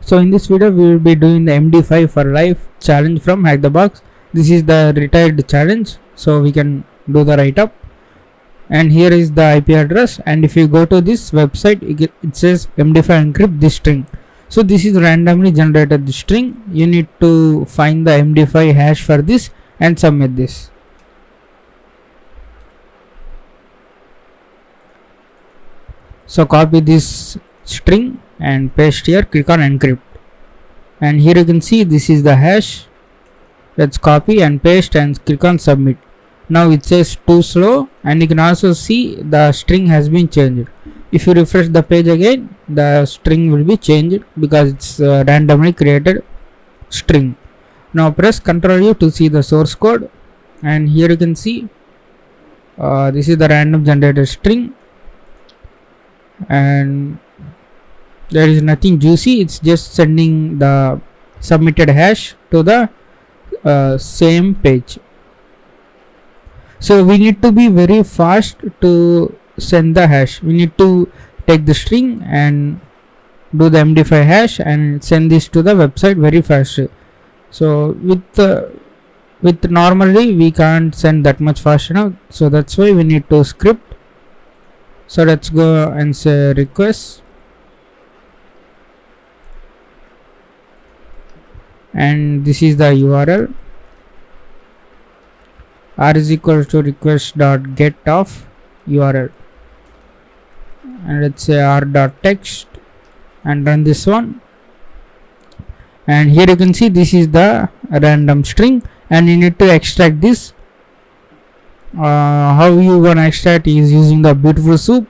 So in this video we will be doing the MD5 for life challenge from Hack the Box. This is the retired challenge, so we can do the write up. And here is the IP address, and if you go to this website, it says MD5 encrypt this string. So this is randomly generated string. You need to find the MD5 hash for this and submit this. So copy this string and paste here, click on encrypt, and here you can see this is the hash. Let's copy and paste and click on submit. Now it says too slow, and you can also see the string has been changed. If you refresh the page again, the string will be changed because it's randomly created string. Now press Ctrl U to see the source code, and here you can see this is the random generated string, and there is nothing juicy. It's just sending the submitted hash to the same page. So we need to be very fast to send the hash. We need to take the string and do the MD5 hash and send this to the website very fast. So with normally we can't send that much fast enough, so that's why we need to script. So let's go and say request, and this is the URL. R is equal to request.get of URL, and let's say r.text, and run this one. And here you can see this is the random string, and you need to extract this. How you gonna extract is using the beautiful soup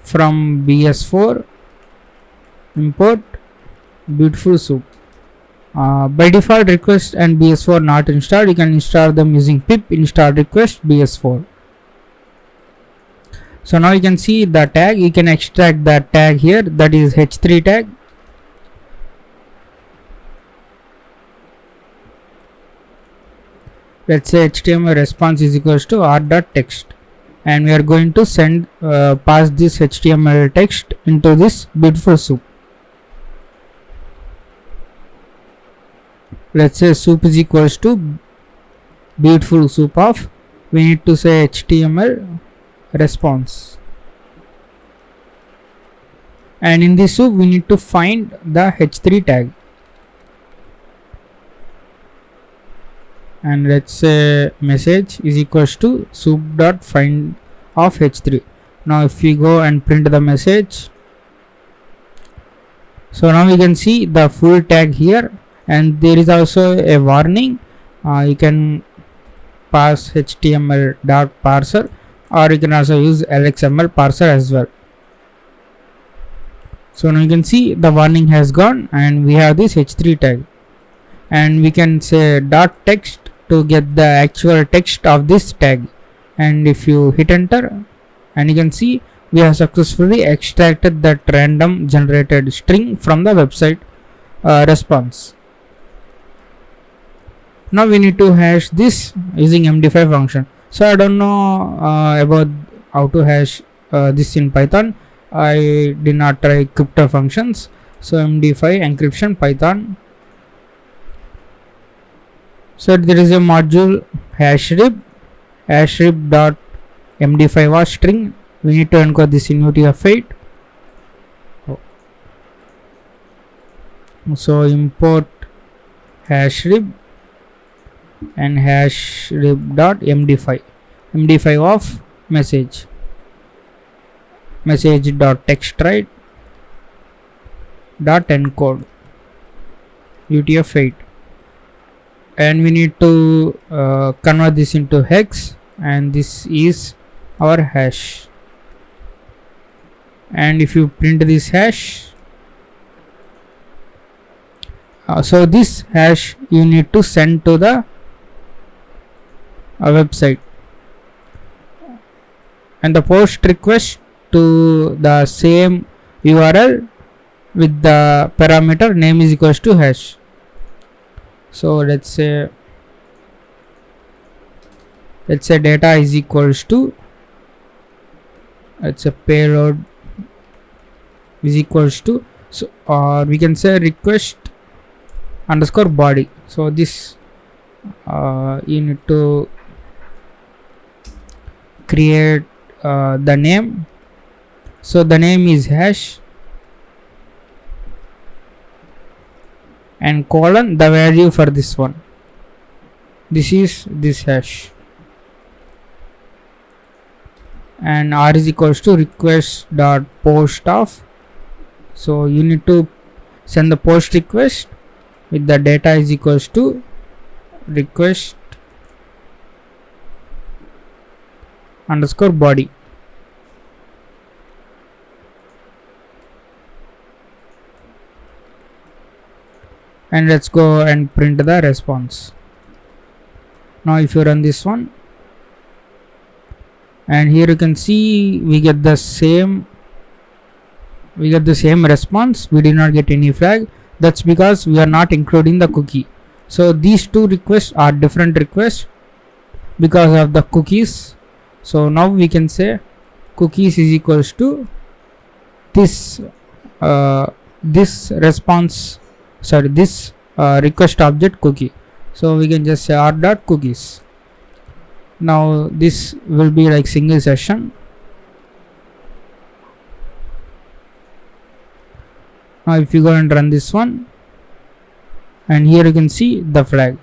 from BS4, import beautiful soup. By default request and BS4 not installed. You can install them using pip install request BS4. So now you can see the tag. You can extract that tag here, that is h3 tag. Let's say HTML response is equals to r.text, and we are going to send pass this HTML text into this beautiful soup. Let's say soup is equals to beautiful soup of, we need to say HTML response, and in this soup we need to find the h3 tag, and let's say message is equals to soup.find of h3. Now if we go and print the message, so now we can see the full tag here, and there is also a warning. You can pass html.parser, or you can also use lxml parser as well. So now you can see the warning has gone, and we have this h3 tag, and we can say dot text to get the actual text of this tag, and if you hit enter, and you can see we have successfully extracted that random generated string from the website response. Now we need to hash this using MD5 function. So I don't know about how to hash this in Python. I did not try crypto functions. So MD5 encryption Python. So there is a module hashrib dot MD5 was string. We need to encode this in UTF-8. So import hashrib and hashrib.md5, md5 of message dot text write dot encode UTF-8, and we need to convert this into hex, and this is our hash. And if you print this hash, so this hash you need to send to the website, and the post request to the same URL with the parameter name is equals to hash. So let's say data is equals to, let's say payload is equals to So or we can say request underscore body. So this you need to create the name. So the name is hash and colon the value for this one. This is this hash, and r is equals to request dot post of. So you need to send the post request with the data is equals to request underscore body. And let's go and print the response. Now if you run this one, and here you can see we get the same response. We did not get any flag. That's because we are not including the cookie. So these two requests are different requests because of the cookies. So now we can say cookies is equals to this this request object cookie. So we can just say r dot cookies. Now this will be like single session. Now if you go and run this one, and here you can see the flag.